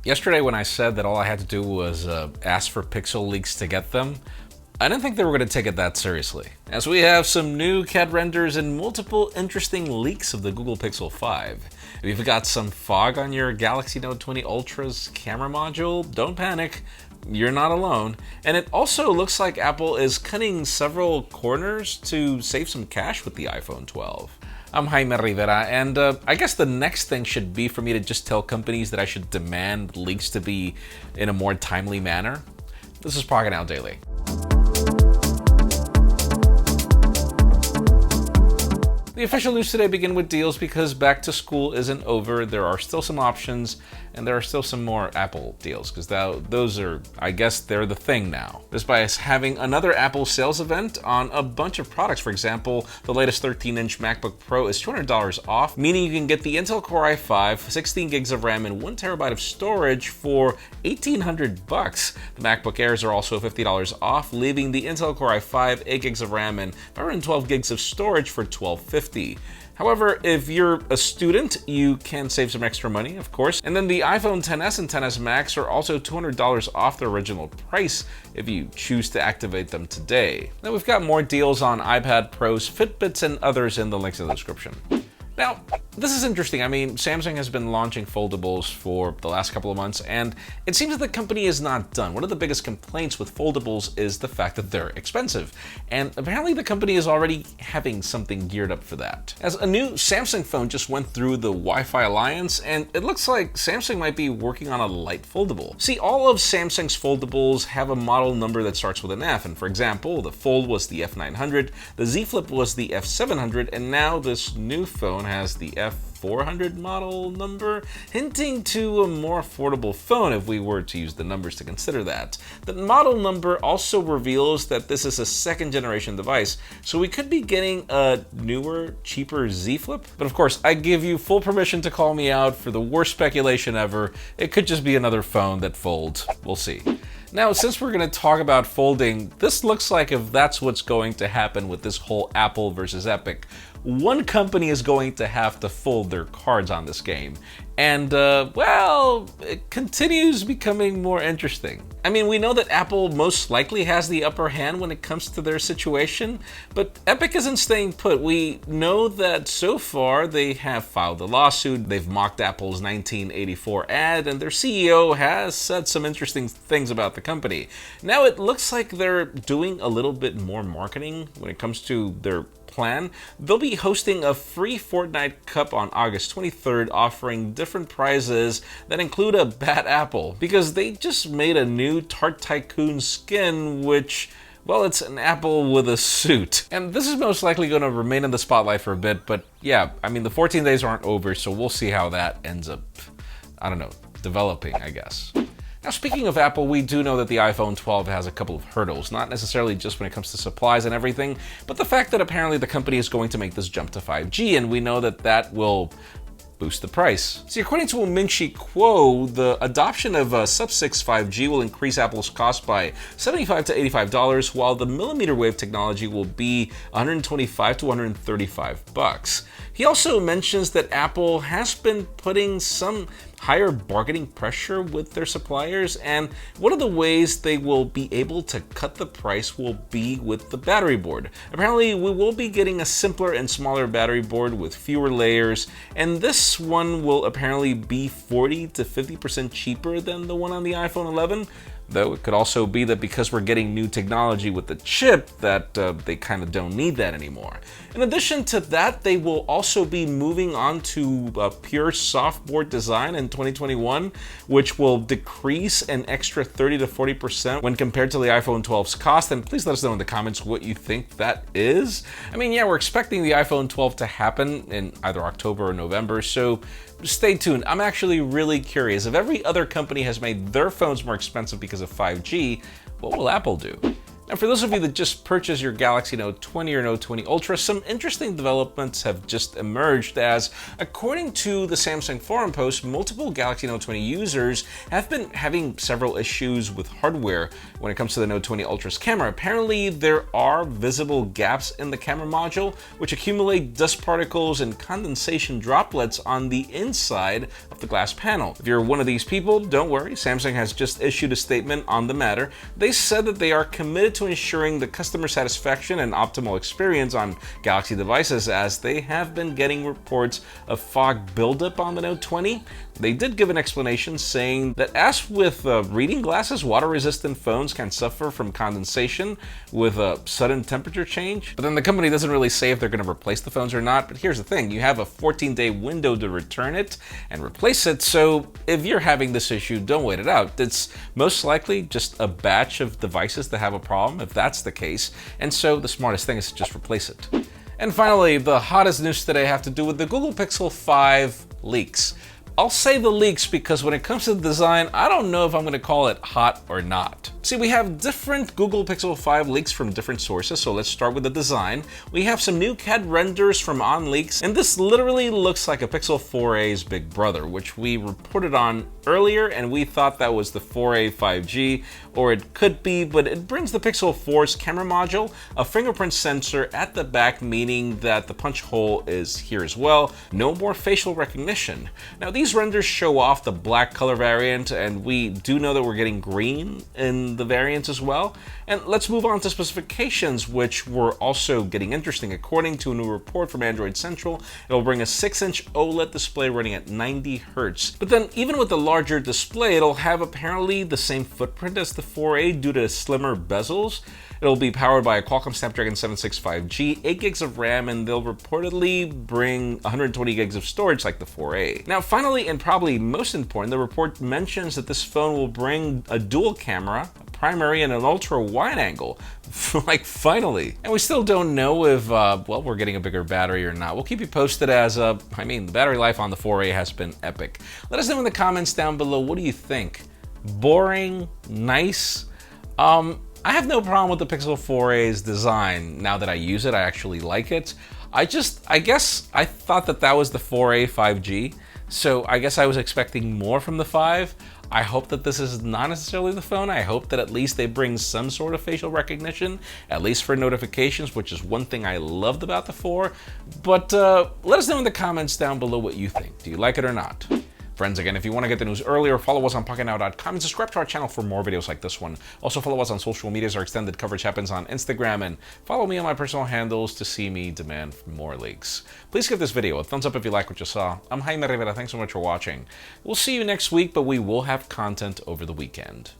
Yesterday when I said that all I had to do was ask for pixel leaks to get them, I didn't think they were going to take it that seriously, as we have some new CAD renders and multiple interesting leaks of the Google Pixel 5. If you've got some fog on your Galaxy Note 20 Ultra's camera module, don't panic, you're not alone. And it also looks like Apple is cutting several corners to save some cash with the iPhone 12. I'm Jaime Rivera, and I guess the next thing should be for me to just tell companies that I should demand leaks to be in a more timely manner. This is Pocketnow Daily. The official news today begin with deals because back to school isn't over. There are still some options, and there are still some more Apple deals because those are, I guess, they're the thing now. This by us having another Apple sales event on a bunch of products. For example, the latest 13-inch MacBook Pro is $200 off, meaning you can get the Intel Core i5, 16 gigs of RAM, and 1 terabyte of storage for $1,800. The MacBook Airs are also $50 off, leaving the Intel Core i5, 8 gigs of RAM, and 512 gigs of storage for $1,250. However, if you're a student, you can save some extra money, of course. And then the iPhone XS and XS Max are also $200 off their original price if you choose to activate them today. Now we've got more deals on iPad Pros, Fitbits, and others in the links in the description. Now, this is interesting. I mean, Samsung has been launching foldables for the last couple of months, and it seems that the company is not done. One of the biggest complaints with foldables is the fact that they're expensive, and apparently the company is already having something geared up for that. As a new Samsung phone just went through the Wi-Fi Alliance, and it looks like Samsung might be working on a Lite foldable. See, all of Samsung's foldables have a model number that starts with an F, and for example, the Fold was the F900, the Z Flip was the F700, and now this new phone has the F400 model number, hinting to a more affordable phone if we were to use the numbers to consider that. The model number also reveals that this is a second generation device, so we could be getting a newer, cheaper Z Flip. But of course, I give you full permission to call me out for the worst speculation ever. It could just be another phone that folds. We'll see. Now, since we're going to talk about folding, this looks like if that's what's going to happen with this whole Apple versus Epic, one company is going to have to fold their cards on this game. And, well, it continues becoming more interesting. I mean, we know that Apple most likely has the upper hand when it comes to their situation, but Epic isn't staying put. We know that so far they have filed a lawsuit, they've mocked Apple's 1984 ad, and their CEO has said some interesting things about the company. Now it looks like they're doing a little bit more marketing when it comes to their plan. They'll be hosting a free Fortnite Cup on August 23rd, offering different prizes that include a bad apple, because they just made a new Tart Tycoon skin, which, well, it's an apple with a suit. And this is most likely going to remain in the spotlight for a bit, but yeah, I mean, the 14 days aren't over, so we'll see how that ends up, I don't know, developing, I guess. Now, speaking of Apple, we do know that the iPhone 12 has a couple of hurdles, not necessarily just when it comes to supplies and everything, but the fact that apparently the company is going to make this jump to 5G, and we know that that will boost the price. See, according to a Ming-Chi Kuo, the adoption of sub-6 5G will increase Apple's cost by $75 to $85, while the millimeter wave technology will be $125 to $135. He also mentions that Apple has been putting some higher bargaining pressure with their suppliers, and one of the ways they will be able to cut the price will be with the battery board. Apparently, we will be getting a simpler and smaller battery board with fewer layers, and this one will apparently be 40 to 50% cheaper than the one on the iPhone 11. Though it could also be that because we're getting new technology with the chip that they kind of don't need that anymore. In addition to that, they will also be moving on to a pure softboard design in 2021, which will decrease an extra 30 to 40% when compared to the iPhone 12's cost. And please let us know in the comments what you think that is. I mean, yeah, we're expecting the iPhone 12 to happen in either October or November, so stay tuned. I'm actually really curious. If every other company has made their phones more expensive because of 5G, what will Apple do? And for those of you that just purchased your Galaxy Note 20 or Note 20 Ultra, some interesting developments have just emerged as, according to the Samsung forum post, multiple Galaxy Note 20 users have been having several issues with hardware when it comes to the Note 20 Ultra's camera. Apparently, there are visible gaps in the camera module, which accumulate dust particles and condensation droplets on the inside of the glass panel. If you're one of these people, don't worry, Samsung has just issued a statement on the matter. They said that they are committed to ensuring the customer satisfaction and optimal experience on Galaxy devices, as they have been getting reports of fog buildup on the Note 20. They did give an explanation saying that, as with reading glasses, water-resistant phones can suffer from condensation with a sudden temperature change. But then the company doesn't really say if they're going to replace the phones or not. But here's the thing, you have a 14-day window to return it and replace it. So if you're having this issue, don't wait it out. It's most likely just a batch of devices that have a problem, if that's the case. And so the smartest thing is to just replace it. And finally, the hottest news today have to do with the Google Pixel 5 leaks. I'll say the leaks because when it comes to the design, I don't know if I'm going to call it hot or not. See, we have different Google Pixel 5 leaks from different sources, so let's start with the design. We have some new CAD renders from OnLeaks, and this literally looks like a Pixel 4a's big brother, which we reported on earlier, and we thought that was the 4a 5G, or it could be, but it brings the Pixel 4's camera module, a fingerprint sensor at the back, meaning that the punch hole is here as well. No more facial recognition. Now, these renders show off the black color variant, and we do know that we're getting green in the variants as well. And let's move on to specifications, which were also getting interesting. According to a new report from Android Central, it'll bring a 6-inch OLED display running at 90 Hz. But then, even with the larger display, it'll have apparently the same footprint as the 4a due to slimmer bezels. It'll be powered by a Qualcomm Snapdragon 765G, 8 gigs of RAM, and they'll reportedly bring 120 gigs of storage like the 4a. Now, finally, and probably most important, the report mentions that this phone will bring a dual camera, a primary and an ultra wide angle. Like, finally. And we still don't know if, well, we're getting a bigger battery or not. We'll keep you posted as, the battery life on the 4a has been epic. Let us know in the comments down below, what do you think? Boring? Nice? I have no problem with the Pixel 4a's design. Now that I use it, I actually like it. I guess I thought that was the 4a 5G, so I guess I was expecting more from the 5. I hope that this is not necessarily the phone. I hope that at least they bring some sort of facial recognition, at least for notifications, which is one thing I loved about the 4. But let us know in the comments down below what you think. Do you like it or not? Friends, again, if you want to get the news earlier, follow us on Pocketnow.com and subscribe to our channel for more videos like this one. Also, follow us on social medias. Our extended coverage happens on Instagram, and follow me on my personal handles to see me demand more leaks. Please give this video a thumbs up if you like what you saw. I'm Jaime Rivera. Thanks so much for watching. We'll see you next week, but we will have content over the weekend.